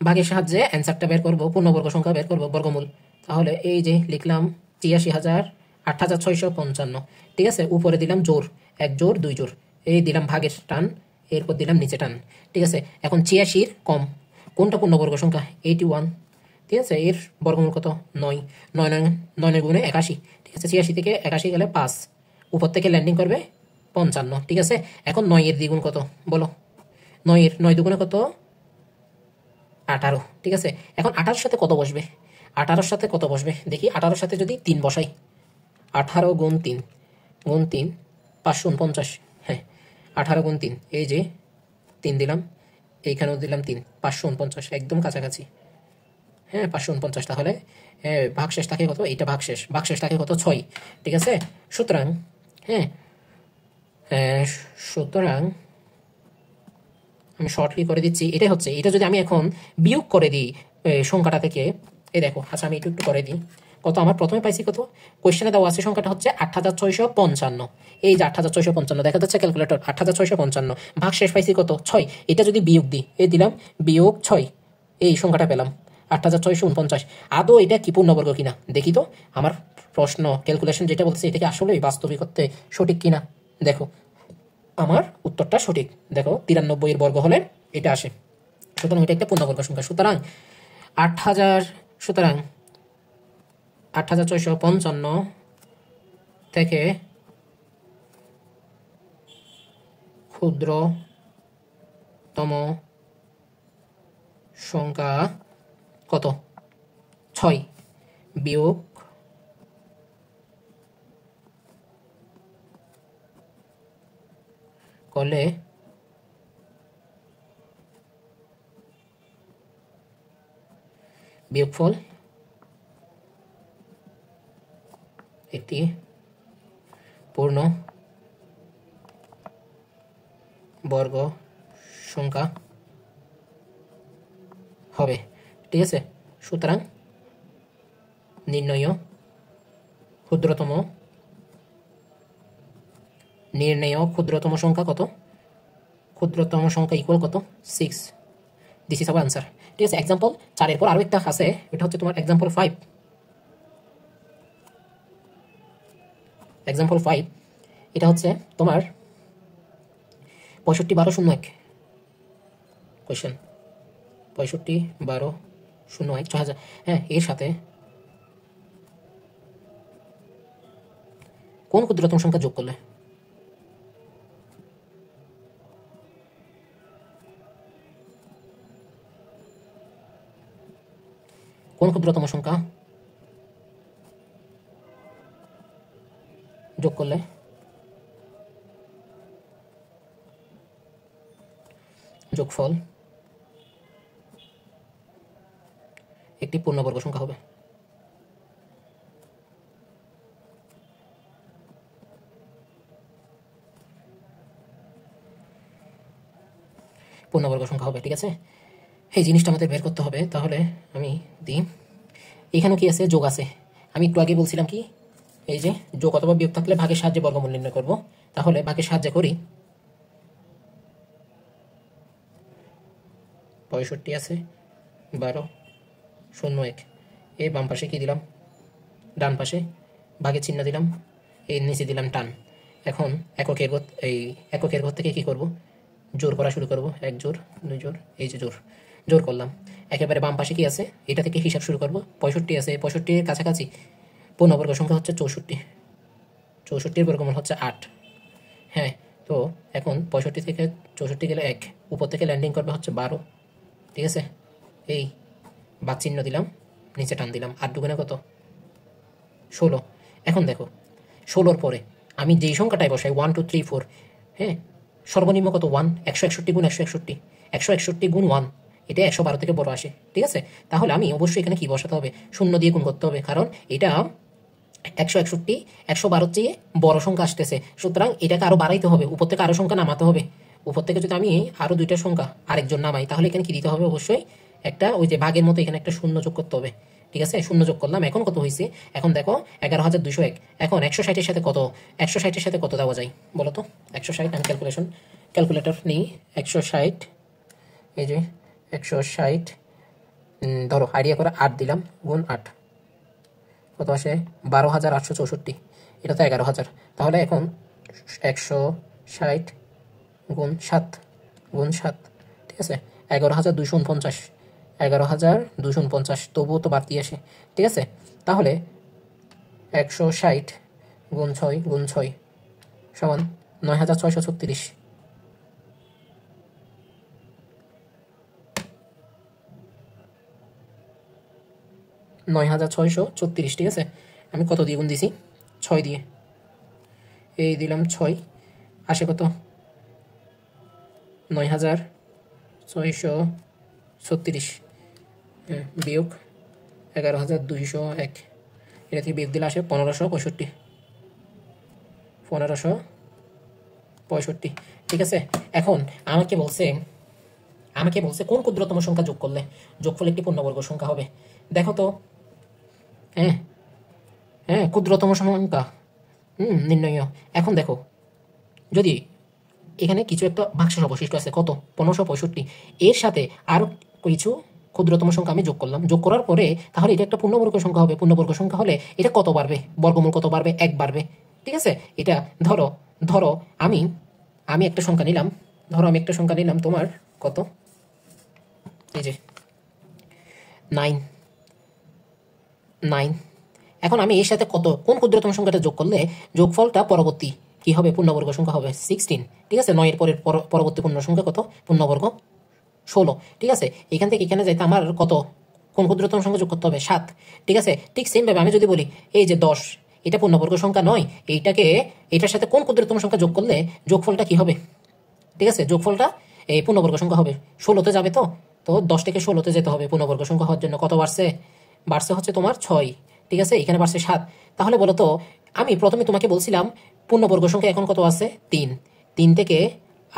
ভাগের সাহায্যে অ্যান্সারটা বের করব, পূর্ণবর্গ সংখ্যা বের করব, বর্গমূল। তাহলে এই যে লিখলাম ৮৬,৮৬৫৫। ঠিক আছে, উপরে দিলাম জোর, ১ জোর ২ জোর, এই দিলাম ভাগের টান, এরপর দিলাম নিচে টান। ঠিক আছে, এখন ৮৬ কম কোনটা পূর্ণবর্গ সংখ্যা? ৮১। ঠিক আছে, এর বর্গমূল কত? ৯। ৯ ৯ গুণে ৮১। ঠিক আছে, ৮৬ থেকে ৮১ গেলে ৫, উপর থেকে ল্যান্ডিং করবে ৫৫। ঠিক আছে, এখন ৯ এর দ্বিগুণ কত বলো? ৯ দুগুণে কত? ১৮। ঠিক আছে, এখন ১৮ সাথে কত বসবে? ১৮ সাথে কত বসবে দেখি। ১৮ সাথে যদি ৩ বসাই, ১৮ গুণ ৩ গুণ ৩ ৫৪৯। হ্যাঁ, ১৮ গুণ ৩, এই যে ৩ দিলাম, এইখানেও দিলাম ৩, ৫৪৯, একদম কাছাকাছি। হ্যাঁ, ৫৪৯। তাহলে ভাগশেষ থাকে কত? এইটা ভাগশেষ থাকে কত? ৬। ঠিক আছে, সুতরাং হ্যাঁ সুতরাং আমি শর্টলি করে দিচ্ছি, এটাই হচ্ছে। এটা যদি আমি এখন বিয়োগ করে দিই সংখ্যাটা থেকে, এই দেখো, আচ্ছা আমি একটু একটু করে দিই। কত আমার প্রথমে পাইছি কত? কোয়েশ্চেনে দেওয়া আছে সংখ্যাটা হচ্ছে ৮৬৫৫। এই যে ৮৬৫৫ দেখা যাচ্ছে ক্যালকুলেটর, ৮৬৫৫। ভাগশেষ পাইছি কত? ৬। এটা যদি বিয়োগ দিই, এই দিলাম বিয়োগ ৬, এই সংখ্যাটা পেলাম ৮৬৪৯। আদৌ এটা কি পূর্ণবর্গ কিনা দেখি তো। আমার প্রশ্ন ক্যালকুলেশন যেটা বলছে এটা কি আসলে বাস্তবিকতে সঠিক কিনা দেখো। আমার উত্তরটা সঠিক, দেখো ৯৩ এর বর্গ হলে এটা আসে, সুতরাং এটা একটা পূর্ণবর্গ সংখ্যা। সুতরাং ৮৬৫৫ থেকে ক্ষুদ্রতম সংখ্যা কত? ৬ বিয়োগ করলে বিয়োগফল একটি পূর্ণ বর্গ সংখ্যা হবে। ঠিক আছে, সুতরাং নির্ণেয় ক্ষুদ্রতম সংখ্যা কত? ক্ষুদ্রতম সংখ্যা ইকুয়াল কত? 6। This is our answer. ঠিক আছে, এক্সাম্পল 4 পর আরো একটা আছে, এটা হচ্ছে তোমার এক্সাম্পল 5। এক্সাম্পল 5 এটা হচ্ছে তোমার 65,12,01 কোয়েশ্চেন। 65,12,01 6000। হ্যাঁ, এর সাথে কোন ক্ষুদ্রতম সংখ্যা যোগ করলে? কোন ক্ষুদ্রতম সংখ্যা যোগ করলে যোগফল একটি পূর্ণবর্গ সংখ্যা হবে? পূর্ণবর্গ সংখ্যা হবে। ঠিক আছে, এই জিনিসটা আমাদের বের করতে হবে। তাহলে আমি দিই, এখানে কি আছে? যোগ আছে। আমি একটু আগে বলছিলাম কি, এই যে যোগ অথবা বিয়োগ থাকলে ভাগের সাহায্যে বর্গমূল নির্ণয় করব। তাহলে ভাগের সাহায্যে করি, 65 আছে 12,01, এই বাম পাশে কি দিলাম? ডান পাশে ভাগের চিহ্ন দিলাম, এই নিচে দিলাম টান। এখন এককের ঘর থেকে কি করব? জোর করা শুরু করব। ১ জোর ২ জোর, এই যে জোর করলাম। একেবারে বাম পাশে কি আছে? এটা থেকে হিসাব শুরু করব। 65 আছে, 65 এর কাছাকাছি পূর্ণবর্গ সংখ্যা হচ্ছে 64। 64 এর বর্গমূল হচ্ছে 8। হ্যাঁ, তো এখন 65 থেকে 64 গেলে 1, উপর থেকে ল্যান্ডিং করবে হচ্ছে 12, ঠিক আছে। এই বাদ চিহ্ন দিলাম, নিচে টান দিলাম, 8 দুগুণে কত? 16। এখন দেখো 16-র পরে আমি যেই সংখ্যাটাই বসাই 1 2 3 4, হ্যাঁ, সর্বনিম্ন কত? 1। 161 গুণ 161, 161 গুণ 1, এটা 112 থেকে বড় আসে, ঠিক আছে। তাহলে আমি অবশ্যই এখানে কি বসাতে হবে? 0 দিয়ে গুণ করতে হবে, কারণ এটা 161 112 চেয়ে বড় সংখ্যা আসতেছে, সুতরাং এটাকে আরো বাড়াইতে হবে, উপর থেকে আরো সংখ্যা নামাতে হবে। উপর থেকে যদি আমি আরো দুইটা সংখ্যা আরেকজন নামাই, তাহলে এখানে কি দিতে হবে? অবশ্যই একটা ওই যে ভাগের মতো এখানে একটা শূন্য যোগ করতে হবে, ঠিক আছে। শূন্য যোগ করলাম, এখন কত হয়েছে? এখন দেখো 11,201। এখন 160-এর সাথে কত? 160-এর সাথে কত দেওয়া যায় বলো তো? 160, আমি ক্যালকুলেটর নিই। 160, এই যে 160, ধরো আইডিয়া করে 8 দিলাম, গুণ 8 কত আসে? 12,864। এটা তো 11,000। তাহলে এখন 160 গুণ 7 গুণ 7, ঠিক আছে, 11,249, 11,249, তবুও তো বাড়তি আসে, ঠিক আছে। তাহলে 160 গুণ 6 গুণ 6 সমান 9,636। 9,636, ঠিক আছে। আমি কত দিয়ে গুণ দিছি? 6 দিয়ে। এই দিলাম 6, আসে কত? 9,636, বিয়োগ 11,201, এটা থেকে বিয়োগ দিলে আসে 1,565, 1,565, ঠিক আছে। এখন আমাকে বলছে কোন ক্ষুদ্রতম সংখ্যা যোগ করলে যোগফল একটি পূর্ণবর্গ সংখ্যা হবে। দেখো তো, হ্যাঁ হ্যাঁ, ক্ষুদ্রতম সংখ্যা নির্ণয়। এখন দেখো, যদি এখানে কিছু একটা ভাগশেষ অবশিষ্ট আছে, কত? 1565, এর সাথে আরো কিছু ক্ষুদ্রতম সংখ্যা আমি যোগ করলাম, যোগ করার পরে তাহলে এটা একটা পূর্ণবর্গ সংখ্যা হবে। পূর্ণবর্গ সংখ্যা হলে এটা কত বাড়বে? বর্গমূল কত বাড়বে? 1 বাড়বে, ঠিক আছে। এটা ধরো ধরো আমি আমি একটা সংখ্যা নিলাম, তোমার কত? এই যে 9 9। এখন আমি এর সাথে কোন ক্ষুদ্রতম সংখ্যাটা যোগ করলে যোগফলটা পরবর্তী কি হবে? পূর্ণবর্গ সংখ্যা হবে 16, ঠিক আছে। 9 এর পরের পরবর্তী পূর্ণ সংখ্যা কত? পূর্ণবর্গ 16, ঠিক আছে। এখান থেকে এখানে যাইতে আমার কত? কোন ক্ষুদ্রতম সংখ্যা যোগ করতে হবে? 7, ঠিক আছে। ঠিক সেম ভাবে আমি যদি বলি এই যে 10, এটা পূর্ণবর্গ সংখ্যা নয়, এটার সাথে কোন ক্ষুদ্রতম সংখ্যা যোগ করলে যোগফলটা কি হবে? ঠিক আছে, যোগফলটা এই পূর্ণবর্গ সংখ্যা হবে। 16-তে যাবে, তো 10 থেকে 16-তে যেতে হবে পূর্ণবর্গ সংখ্যা হওয়ার জন্য। কত বাড়ছে? হচ্ছে তোমার 6, ঠিক আছে। এখানে বাড়ছে 7। তাহলে বলো তো, আমি প্রথমে তোমাকে বলছিলাম পূর্ণবর্গ সংখ্যা এখন কত আছে? 3। 3 থেকে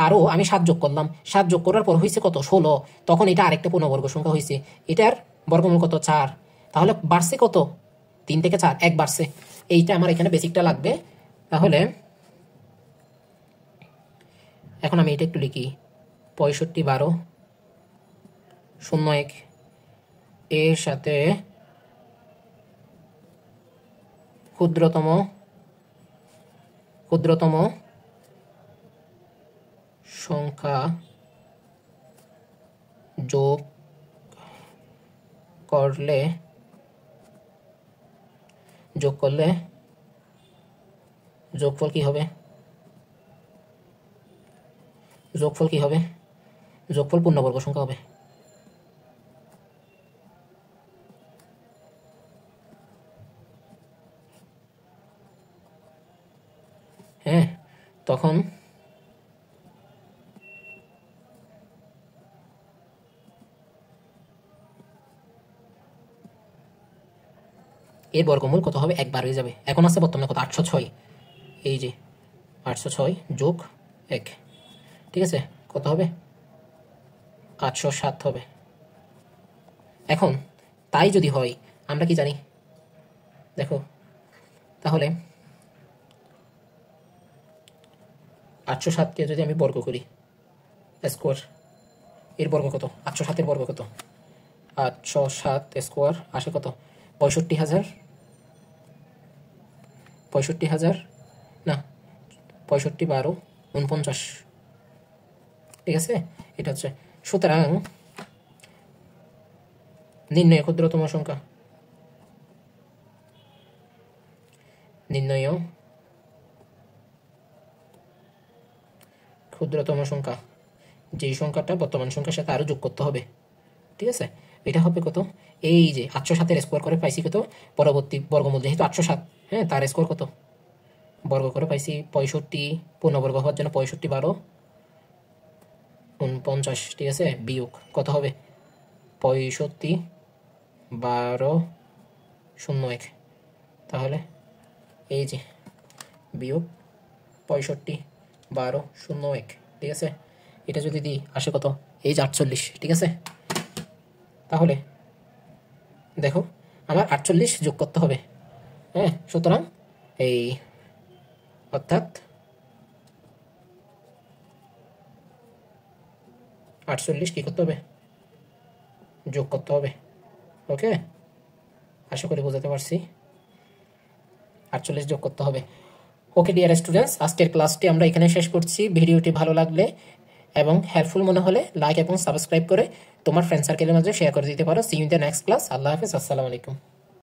আরও আমি 7 যোগ করলাম, 7 যোগ করার পর হয়েছে কত? 16। তখন এটা আরেকটা পূর্ণবর্গ সংখ্যা হয়েছে, এটার বর্গমূল কত? 4। তাহলে বাড়ছে কত? 3 থেকে 4, 1 বাড়ছে। এইটা আমার এখানে বেসিকটা লাগবে। তাহলে এখন আমি এটা একটু লিখি, 65 12 01 এর সাথে ক্ষুদ্রতম সংখ্যা যোগ করলে যোগফল কি হবে? যোগফল পূর্ণবর্গ সংখ্যা হবে। হ্যাঁ, তখন এর বর্গমূল কত হবে? 1 বার হয়ে যাবে। এখন আছে বর্তমানে কত? 806। এই যে 806 যোগ 1, ঠিক আছে, কত হবে? 807 হবে। এখন তাই যদি হয়, আমরা কি জানি? দেখো তাহলে 807-কে যদি আমি বর্গ করি, স্কোয়ার, এর বর্গ কত? 807-এর বর্গ কত? 807 স্কোয়ার আসে কত? 65,000, 65,000 না, 65 12 49, ঠিক আছে। এটা হচ্ছে, সুতরাং নির্ণয় ক্ষুদ্রতম সংখ্যা, নির্ণয় ক্ষুদ্রতম সংখ্যা, যেই সংখ্যাটা বর্তমান সংখ্যার সাথে আরও যোগ করতে হবে, ঠিক আছে। এটা হবে কত, এই যে 807 স্কোয়ার করে পাইছি কত, পরবর্তী বর্গমূল যেহেতু 807, হ্যাঁ, তার স্কোয়ার কত, বর্গ করে পাইছি 65, পূর্ণবর্গ হওয়ার জন্য 65 12 49, ঠিক আছে, বিয়োগ কত হবে 65 12 01, তাহলে এই যে বিয়োগ 65 12 01, ঠিক আছে। এটা যদি দিই আসে কত, এই যে 48, ঠিক আছে। তাহলে দেখো আমার 48 যোগ করতে হবে, হ্যাঁ, সুতরাং এই অর্থাৎ 48 কী করতে হবে, যোগ করতে হবে। ওকে, আশা করি বোঝাতে পারছি, 48 যোগ করতে হবে। ওকে ডিয়ার স্টুডেন্টস, আজকের ক্লাসটি আমরা এখানে শেষ করছি। ভিডিওটি ভালো লাগলে এবং হেল্পফুল মনে হলে লাইক এবং সাবস্ক্রাইব করে তোমার ফ্রেন্ড সার্কেলের মাঝে শেয়ার করে দিতে পারো। See you in the next class. আল্লাহ হাফেজ, আসসালামু আলাইকুম।